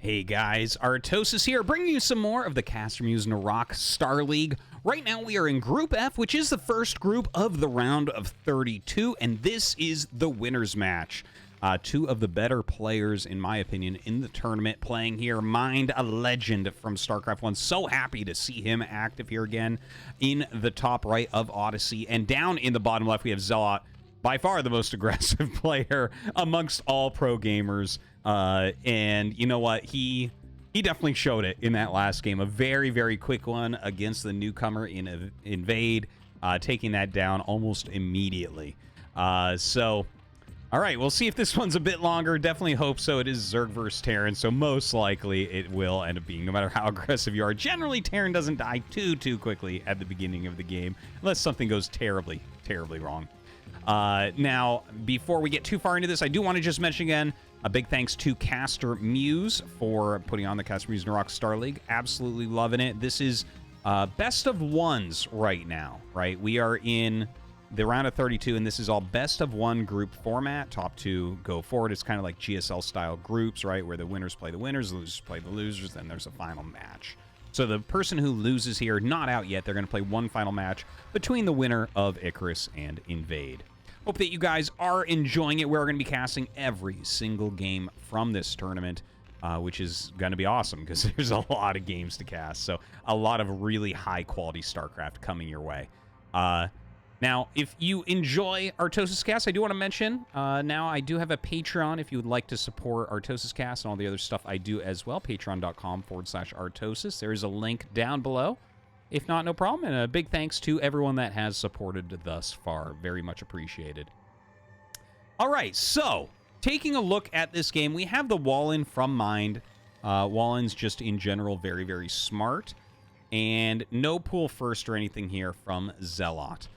Hey guys, Artosis here, bringing you some more of the CasterMuse Narak StarLeague. Right now we are in Group F, which is the first group of the round of 32, and this is the winner's match. Two of the better players, in my opinion, in the tournament playing here. Mind, a legend from StarCraft 1. So happy to see him active here again in the top right of Odyssey. And down in the bottom left, we have ZeloT, by far the most aggressive player amongst all pro gamers. And you know what? He definitely showed it in that last game. A very, very quick one against the newcomer in Invade, taking that down almost immediately. All right, we'll see if this one's a bit longer. Definitely hope so. It is Zerg versus Terran, so most likely it will end up being, no matter how aggressive you are. Generally, Terran doesn't die too quickly at the beginning of the game, unless something goes terribly, terribly wrong. Now, before we get too far into this, I do want to just mention again, a big thanks to CasterMuse for putting on the CasterMuse Narak StarLeague. Absolutely loving it. This is best of ones right now, right? We are in the round of 32, and this is all best of one group format. Top two go forward. It's kind of like GSL style groups, right? Where the winners play the winners, the losers play the losers, then there's a final match. So the person who loses here, not out yet, they're going to play one final match between the winner of Icarus and Invade. Hope that you guys are enjoying it. We're going to be casting every single game from this tournament, which is going to be awesome because there's a lot of games to cast. So a lot of really high-quality StarCraft coming your way. Now, if you enjoy ArtosisCasts, I do want to mention, now I do have a Patreon if you would like to support ArtosisCasts and all the other stuff I do as well. Patreon.com/Artosis. There is a link down below. If not, no problem. And a big thanks to everyone that has supported thus far. Very much appreciated. All right, so taking a look at this game, we have the Wallin from Mind. Wallin's just in general very, very smart. And no pool first or anything here from ZeloT.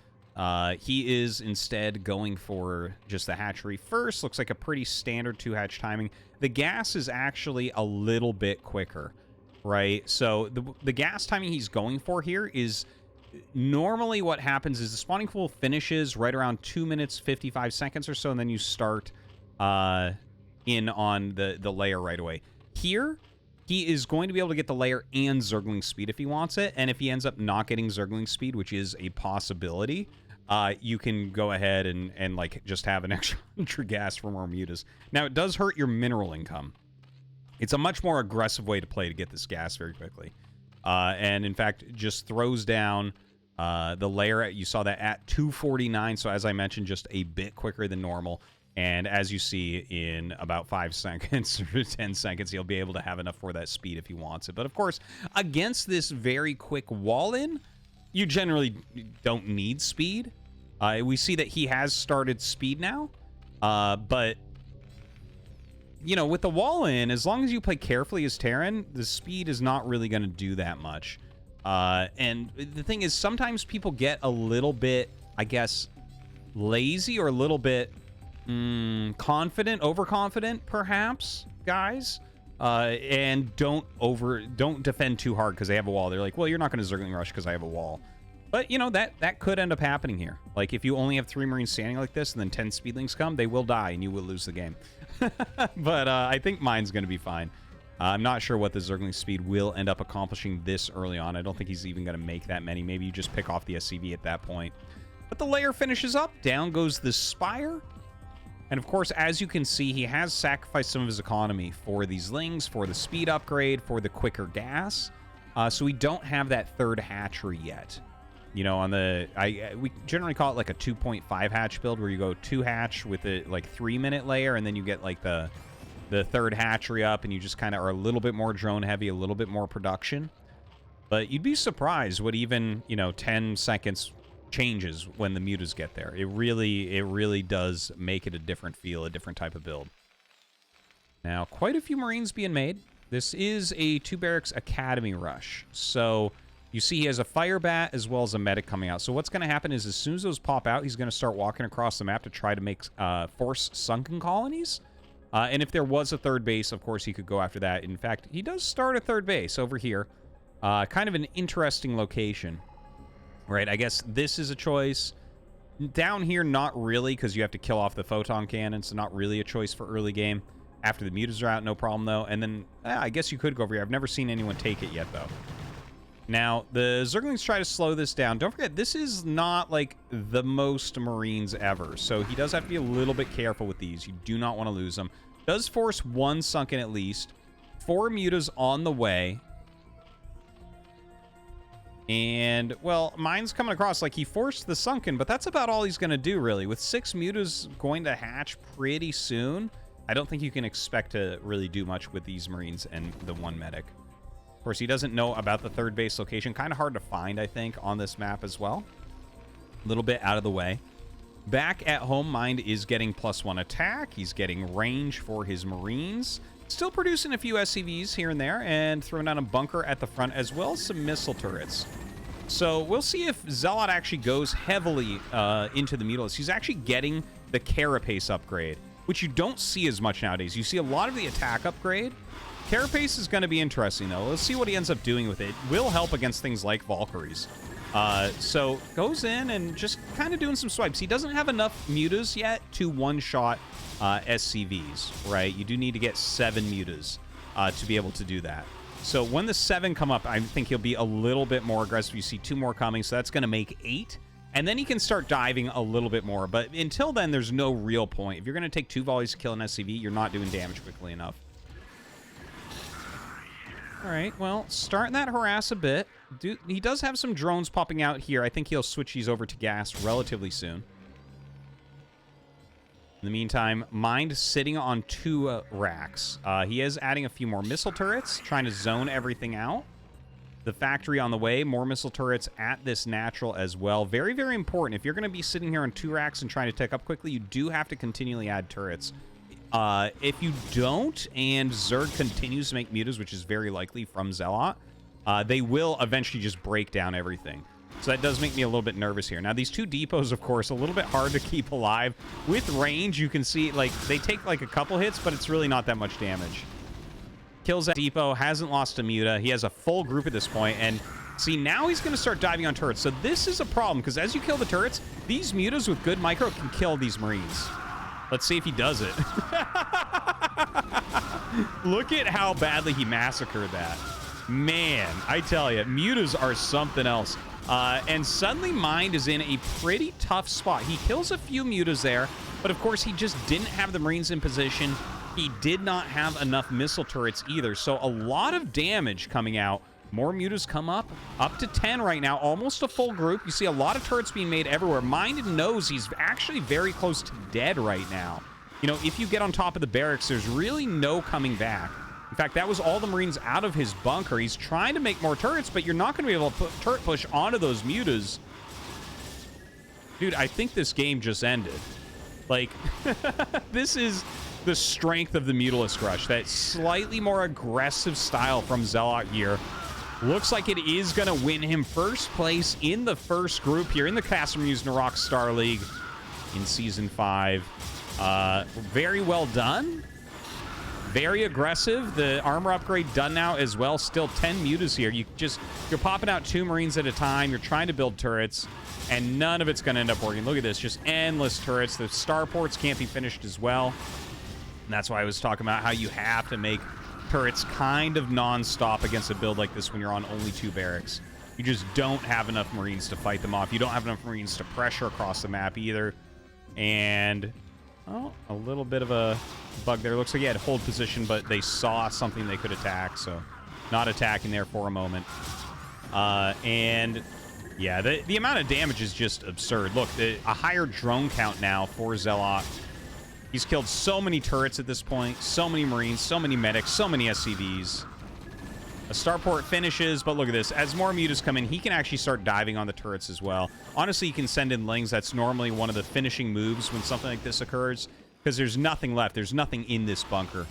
He is instead going for just the hatchery first. Looks like a pretty standard 2-hatch timing. The gas is actually a little bit quicker, right? So the gas timing he's going for here is normally what happens is the spawning pool finishes right around 2 minutes, 55 seconds or so, and then you start in on the layer right away. Here, he is going to be able to get the layer and Zergling speed if he wants it, and if he ends up not getting Zergling speed, which is a possibility, you can go ahead and like just have an extra gas for more mutas. Now, it does hurt your mineral income. It's a much more aggressive way to play to get this gas very quickly. And in fact, just throws down the layer. You saw that at 249. So as I mentioned, just a bit quicker than normal. And as you see, in about 5 seconds or 10 seconds, he'll be able to have enough for that speed if he wants it. But of course, against this very quick wall-in, you generally don't need speed. We see that he has started speed now, but you know, with the wall-in, as long as you play carefully as Terran, the speed is not really going to do that much. And the thing is, sometimes people get a little bit, I guess, lazy or a little bit confident, overconfident, perhaps, guys. And don't defend too hard because they have a wall. They're like, well, you're not going to Zergling Rush because I have a wall. But, you know, that could end up happening here. Like, if you only have 3 Marines standing like this and then 10 Speedlings come, they will die and you will lose the game. But I think mine's going to be fine. I'm not sure what the Zergling speed will end up accomplishing this early on. I don't think he's even going to make that many. Maybe you just pick off the SCV at that point. But the layer finishes up. Down goes the Spire. And of course, as you can see, he has sacrificed some of his economy for these Lings, for the speed upgrade, for the quicker gas. So we don't have that third hatchery yet. You know, on the we generally call it like a 2.5 hatch build, where you go 2 hatch with a like 3-minute layer, and then you get like the third hatchery up, and you just kind of are a little bit more drone heavy, a little bit more production. But you'd be surprised what even, you know, 10 seconds changes when the mutas get there. It really does make it a different feel, a different type of build. Now, quite a few Marines being made. This is a 2 barracks academy rush, so you see he has a fire bat as well as a medic coming out. So what's going to happen is as soon as those pop out, he's going to start walking across the map to try to make force sunken colonies. And if there was a third base, of course, he could go after that. In fact, he does start a third base over here. Kind of an interesting location, right? I guess this is a choice. Down here, not really, because you have to kill off the photon cannon, so not really a choice for early game. after the mutas are out, no problem, though. And then I guess you could go over here. I've never seen anyone take it yet, though. Now, the Zerglings try to slow this down. Don't forget, this is not, like, the most Marines ever. So he does have to be a little bit careful with these. You do not want to lose them. Does force one sunken at least. 4 mutas on the way. And, well, mine's coming across like he forced the sunken, but that's about all he's going to do, really. With 6 mutas going to hatch pretty soon, I don't think you can expect to really do much with these Marines and the 1 medic. Of course, he doesn't know about the 3rd base location. Kind of hard to find, I think, on this map as well. A little bit out of the way. Back at home, Mind is getting +1 attack. He's getting range for his Marines. Still producing a few SCVs here and there, and throwing down a bunker at the front, as well as some missile turrets. So we'll see if ZeloT actually goes heavily into the Mutalisks. He's actually getting the Carapace upgrade, which you don't see as much nowadays. You see a lot of the attack upgrade. Carapace is going to be interesting, though. Let's see what he ends up doing with it. Will help against things like Valkyries. So goes in and just kind of doing some swipes. He doesn't have enough mutas yet to one-shot SCVs, right? You do need to get 7 mutas to be able to do that. So when the 7 come up, I think he'll be a little bit more aggressive. You see 2 more coming, so that's going to make 8. And then he can start diving a little bit more. But until then, there's no real point. If you're going to take 2 volleys to kill an SCV, you're not doing damage quickly enough. All right, well, starting that harass a bit. He does have some drones popping out here. I think he'll switch these over to gas relatively soon. In the meantime, Mind sitting on 2 racks. He is adding a few more missile turrets, trying to zone everything out. The factory on the way, more missile turrets at this natural as well. Very, very important. If you're going to be sitting here on 2 racks and trying to tick up quickly, you do have to continually add turrets. If you don't, and Zerg continues to make mutas, which is very likely from ZeloT, they will eventually just break down everything. So that does make me a little bit nervous here. Now, these 2 depots, of course, a little bit hard to keep alive. With range, you can see, like, they take, like, a couple hits, but it's really not that much damage. Kills that depot, hasn't lost a muta. He has a full group at this point, and see, now he's going to start diving on turrets. So this is a problem, because as you kill the turrets, these mutas with good micro can kill these Marines. Let's see if he does it. Look at how badly he massacred that. Man, I tell you, mutas are something else. And suddenly Mind is in a pretty tough spot. He kills a few mutas there, but of course he just didn't have the Marines in position. He did not have enough missile turrets either. So a lot of damage coming out. More mutas come up to 10 right now, almost a full group. You see a lot of turrets being made everywhere. Mind knows he's actually very close to dead right now. You know, if you get on top of the barracks, there's really no coming back. In fact, that was all the Marines out of his bunker. He's trying to make more turrets, but you're not going to be able to put turret push onto those mutas. Dude, I think this game just ended. Like, this is the strength of the Mutalisk Rush. That slightly more aggressive style from ZeloT here. Looks like it is going to win him first place in the first group here in the CasterMuse Narak StarLeague in Season 5. Very well done. Very aggressive. The armor upgrade done now as well. Still 10 mutas here. You're popping out 2 Marines at a time. You're trying to build turrets, and none of it's going to end up working. Look at this. Just endless turrets. The starports can't be finished as well. And that's why I was talking about how you have to make turrets kind of non-stop against a build like this when you're on only 2 barracks. You just don't have enough Marines to fight them off. You don't have enough Marines to pressure across the map either. And, oh, a little bit of a bug there. Looks like he had hold position, but they saw something they could attack, so not attacking there for a moment. And, yeah, the amount of damage is just absurd. Look, a higher drone count now for ZeloT. He's killed so many turrets at this point, so many Marines, so many medics, so many SCVs. A starport finishes, but look at this. As more mutas come in, he can actually start diving on the turrets as well. Honestly, he can send in lings. That's normally one of the finishing moves when something like this occurs, because there's nothing left. There's nothing in this bunker.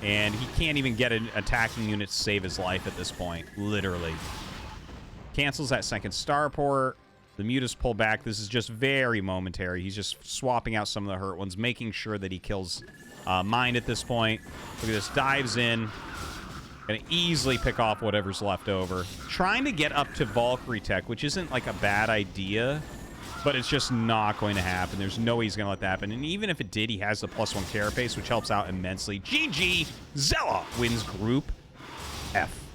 And he can't even get an attacking unit to save his life at this point, literally. Cancels that second starport. The mutas pull back. This is just very momentary. He's just swapping out some of the hurt ones, making sure that he kills Mind at this point. Look at this. Dives in. Gonna easily pick off whatever's left over. Trying to get up to Valkyrie tech, which isn't like a bad idea. but it's just not going to happen. There's no way he's going to let that happen. And even if it did, he has the +1 carapace, which helps out immensely. GG! ZeloT wins Group F.